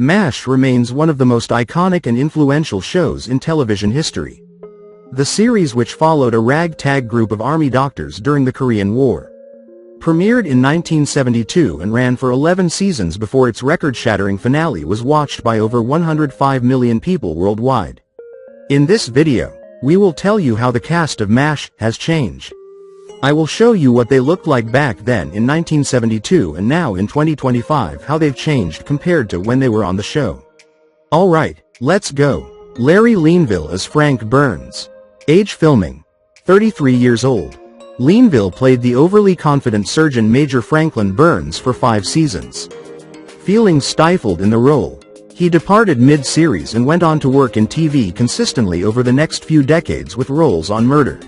m.a.s.h remains one of the most iconic and influential shows in television history. The series, which followed a ragtag group of army doctors during the Korean War, premiered in 1972 and ran for 11 seasons before its record-shattering finale was watched by over 105 million people worldwide. In this video, we will tell you how the cast of m.a.s.h has changed. I will show you what they looked like back then in 1972 and now in 2025, how they've changed compared to when they were on the show. Alright, let's go. Larry Linville as Frank Burns. Age: filming, 33 years old. Linville played the overly confident surgeon Major Franklin Burns for 5 seasons. Feeling stifled in the role, he departed mid-series and went on to work in TV consistently over the next few decades with roles on Murder,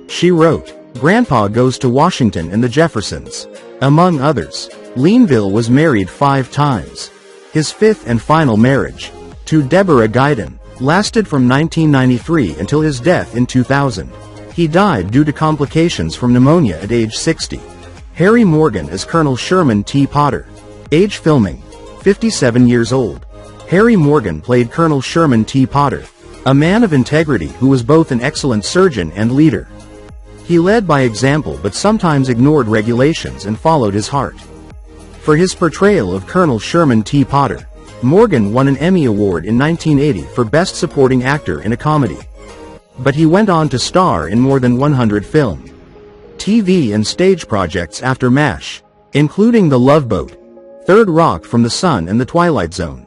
She Wrote, Grandpa Goes to Washington and The Jeffersons, among others. Linville was married 5 times. His 5th and final marriage, to Deborah Guyton, lasted from 1993 until his death in 2000. He died due to complications from pneumonia at age 60. Harry Morgan as Colonel Sherman T. Potter. Age: filming, 57 years old. Harry Morgan played Colonel Sherman T. Potter, a man of integrity who was both an excellent surgeon and leader. He led by example but sometimes ignored regulations and followed his heart. For his portrayal of Colonel Sherman T. Potter, Morgan won an Emmy Award in 1980 for Best Supporting Actor in a Comedy. But he went on to star in more than 100 film, TV and stage projects after m.a.s.h, including The Love Boat, Third Rock from the Sun and The Twilight Zone.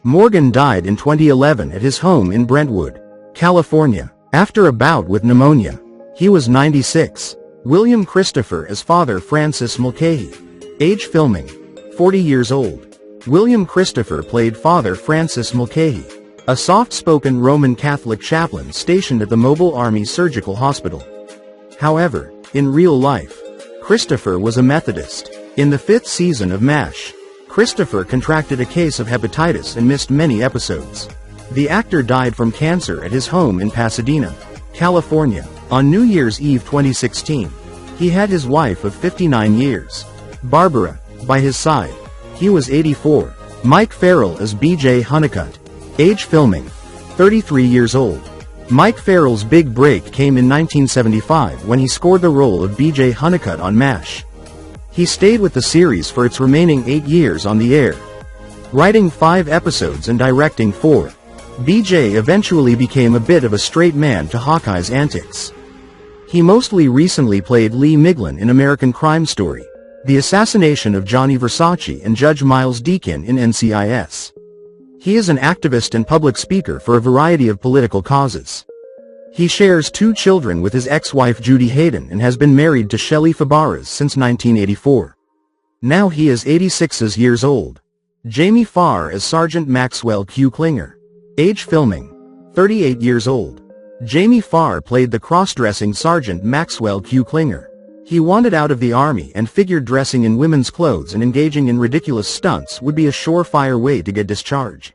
Morgan died in 2011 at his home in Brentwood, California, after a bout with pneumonia. He was 96. William Christopher as Father Francis Mulcahy. Age: filming, 40 years old. William Christopher played Father Francis Mulcahy, a soft-spoken Roman Catholic chaplain stationed at the Mobile Army Surgical Hospital. However, in real life, Christopher was a Methodist. In the 5th season of m.a.s.h, Christopher contracted a case of hepatitis and missed many episodes. The actor died from cancer at his home in Pasadena, California, on New Year's Eve 2016. He had his wife of 59 years, Barbara, by his side. He was 84. Mike Farrell as B.J. Honeycutt. Age: filming, 33 years old. Mike Farrell's big break came in 1975 when he scored the role of B.J. Honeycutt on m.a.s.h. He stayed with the series for its remaining 8 years on the air, writing 5 episodes and directing 4. B.J. eventually became a bit of a straight man to Hawkeye's antics. He mostly recently played Lee Miglin in American Crime Story, The Assassination of Johnny Versace, and Judge Miles Deakin in NCIS. He is an activist and public speaker for a variety of political causes. He shares 2 children with his ex-wife Judy Hayden and has been married to Shelley Fabares since 1984. Now he is 86 years old. Jamie Farr as Sergeant Maxwell Q. Klinger. Age: filming, 38 years old. Jamie Farr played the cross-dressing Sergeant Maxwell Q. Klinger. He wanted out of the Army and figured dressing in women's clothes and engaging in ridiculous stunts would be a surefire way to get discharged.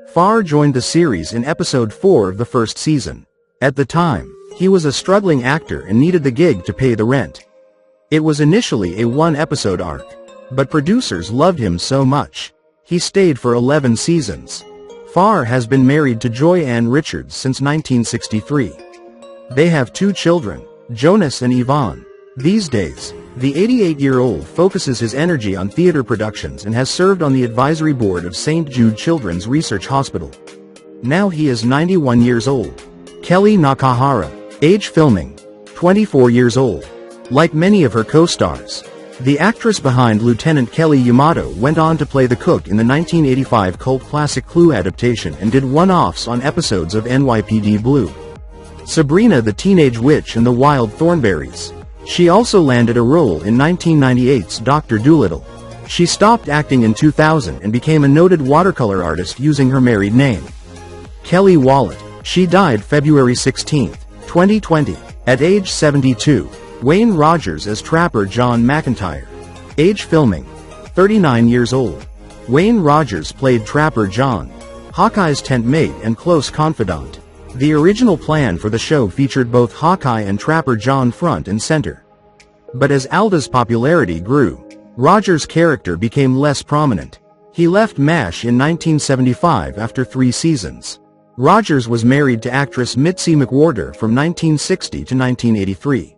Farr joined the series in episode 4 of the 1st season. At the time, he was a struggling actor and needed the gig to pay the rent. It was initially a 1-episode arc, but producers loved him so much, he stayed for 11 seasons. Farr has been married to Joy Ann Richards since 1963. They have 2 children, Jonas and Yvonne. These days, the 88-year-old focuses his energy on theater productions and has served on the advisory board of St. Jude Children's Research Hospital. Now he is 91 years old. Kelly Nakahara. Age: filming, 24 years old. Like many of her co-stars, the actress behind Lieutenant Kelly Yamato went on to play the cook in the 1985 cult classic Clue adaptation and did one-offs on episodes of NYPD Blue, Sabrina the Teenage Witch and the Wild Thornberrys. She also landed a role in 1998's Dr. Dolittle. She stopped acting in 2000 and became a noted watercolor artist using her married name, Kelly Wallet. She died February 16, 2020, at age 72. Wayne Rogers as Trapper John McIntyre. Age: filming, 39 years old. Wayne Rogers played Trapper John, Hawkeye's tent mate and close confidant. The original plan for the show featured both Hawkeye and Trapper John front and center. But as Alda's popularity grew, Rogers' character became less prominent. He left m.a.s.h in 1975 after 3 seasons. Rogers was married to actress Mitzi McWhorter from 1960 to 1983.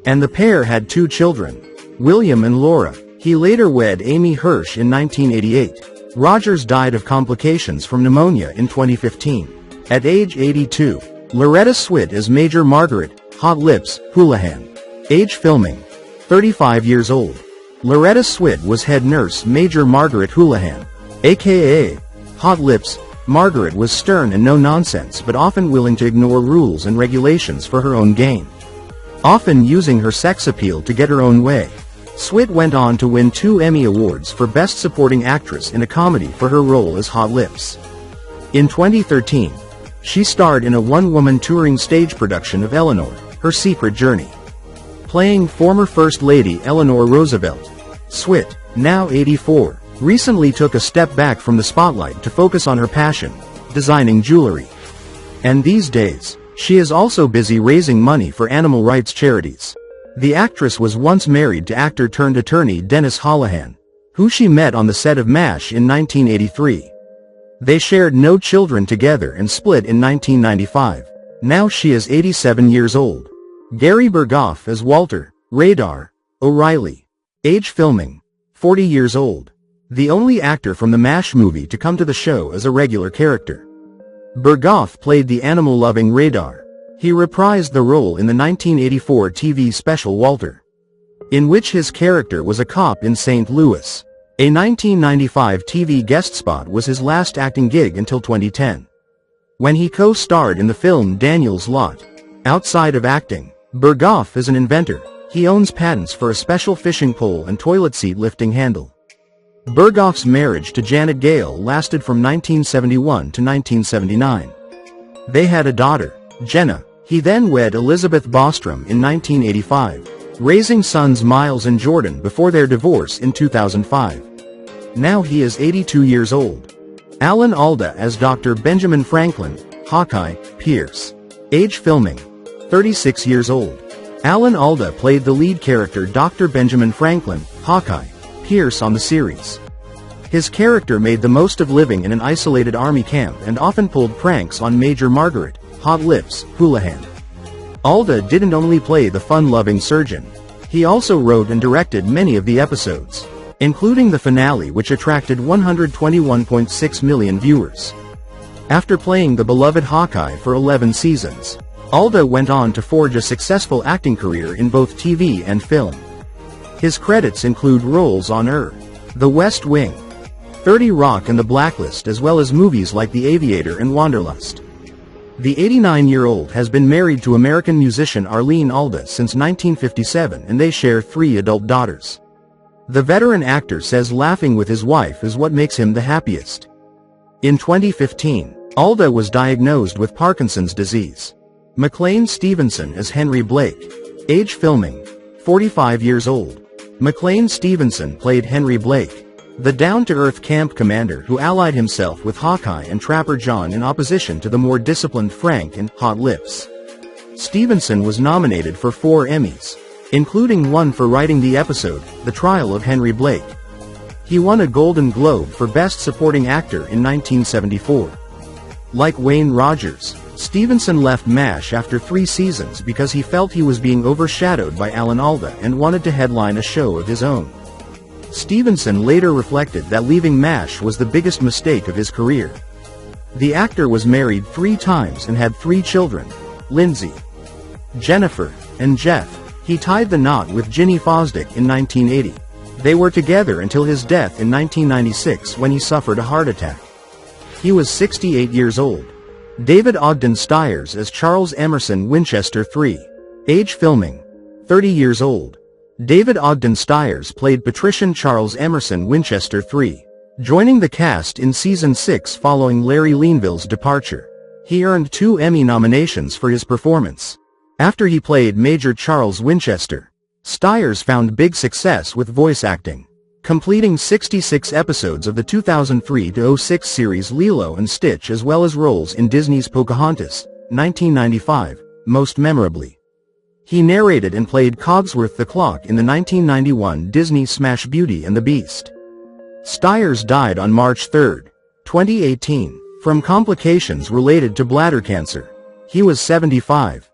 And the pair had 2 children, William and Laura. He later wed m.a..h in 1988. Rogers died of complications from pneumonia in 2015. At age 82. Loretta Swit as Major Margaret, Hot Lips, Houlihan. Age filming. 35 years old. Loretta Swit was head nurse Major Margaret Houlihan, aka Hot Lips. Margaret was stern and no-nonsense but often willing to ignore rules and regulations for her own gain, often using her sex appeal to get her own way. Swit went on to win 2 Emmy Awards for Best Supporting Actress in a Comedy for her role as Hot Lips. In 2013, she starred in a one-woman touring stage production of Eleanor, Her Secret Journey, playing former First Lady Eleanor Roosevelt. Swit, now 84, recently took a step back from the spotlight to focus on her passion, designing jewelry. And these days, she is also busy raising money for animal rights charities. The actress was once married to actor-turned-attorney Dennis Holohan, who she met on the set of m.a.s.h in 1983. They shared no children together and split in 1995. Now she is 87 years old. Gary Berghoff as Walter, Radar, O'Reilly. Age filming. 40 years old. The only actor from the m.a.s.h movie to come to the show as a regular character. Berghoff played the animal-loving Radar. He reprised the role in the 1984 TV special Walter, in which his character was a cop in St. Louis. A 1995 TV guest spot was his last acting gig until 2010, when he co-starred in the film Daniel's Lot. Outside of acting, Berghoff is an inventor. He owns patents for a special fishing pole and toilet seat lifting handle. Berghoff's marriage to Janet Gale lasted from 1971 to 1979. They had a daughter, Jenna. He then wed Elizabeth Bostrom in 1985, raising sons Miles and Jordan before their divorce in 2005. Now he is 82 years old. Alan Alda as Dr. Benjamin Franklin, Hawkeye, Pierce. Age filming. 36 years old. Alan Alda played the lead character Dr. Benjamin Franklin, Hawkeye, Pierce on the series. His character made the most of living in an isolated army camp and often pulled pranks on Major Margaret, Hot Lips, Houlihan. Alda didn't only play the fun-loving surgeon. He also wrote and directed many of the episodes, including the finale, which attracted 121.6 million viewers. After playing the beloved Hawkeye for 11 seasons, Alda went on to forge a successful acting career in both TV and film. His credits include roles on The West Wing, 30 Rock and The Blacklist, as well as movies like The Aviator and Wanderlust. The 89-year-old has been married to American musician Arlene Alda since 1957, and they share 3 adult daughters. The veteran actor says laughing with his wife is what makes him the happiest. In 2015, Alda was diagnosed with Parkinson's disease. McLean Stevenson as Henry Blake. Age filming. 45 years old. McLean Stevenson played Henry Blake, the down-to-earth camp commander who allied himself with Hawkeye and Trapper John in opposition to the more disciplined Frank and Hot Lips. Stevenson was nominated for 4 Emmys, including one for writing the episode, The Trial of Henry Blake. He won a Golden Globe for Best Supporting Actor in 1974. Like Wayne Rogers, Stevenson left m.a.s.h after 3 seasons because he felt he was being overshadowed by Alan Alda and wanted to headline a show of his own. Stevenson later reflected that leaving m.a.s.h was the biggest mistake of his career. The actor was married 3 times and had 3 children, Lindsay, Jennifer, and Jeff. He tied the knot with Ginny Fosdick in 1980. They were together until his death in 1996 when he suffered a heart attack. He was 68 years old. David Ogden Stiers as Charles Emerson Winchester III. Age filming. 30 years old. David Ogden Stiers played patrician Charles Emerson Winchester III, joining the cast in Season 6 following Larry Linville's departure. He earned 2 Emmy nominations for his performance. After he played Major Charles Winchester, Stiers found big success with voice acting, completing 66 episodes of the 2003-06 series Lilo and Stitch, as well as roles in Disney's Pocahontas, 1995, most memorably. He narrated and played Cogsworth the Clock in the 1991 Disney smash Beauty and the Beast. Stiers died on March 3, 2018, from complications related to bladder cancer. He was 75.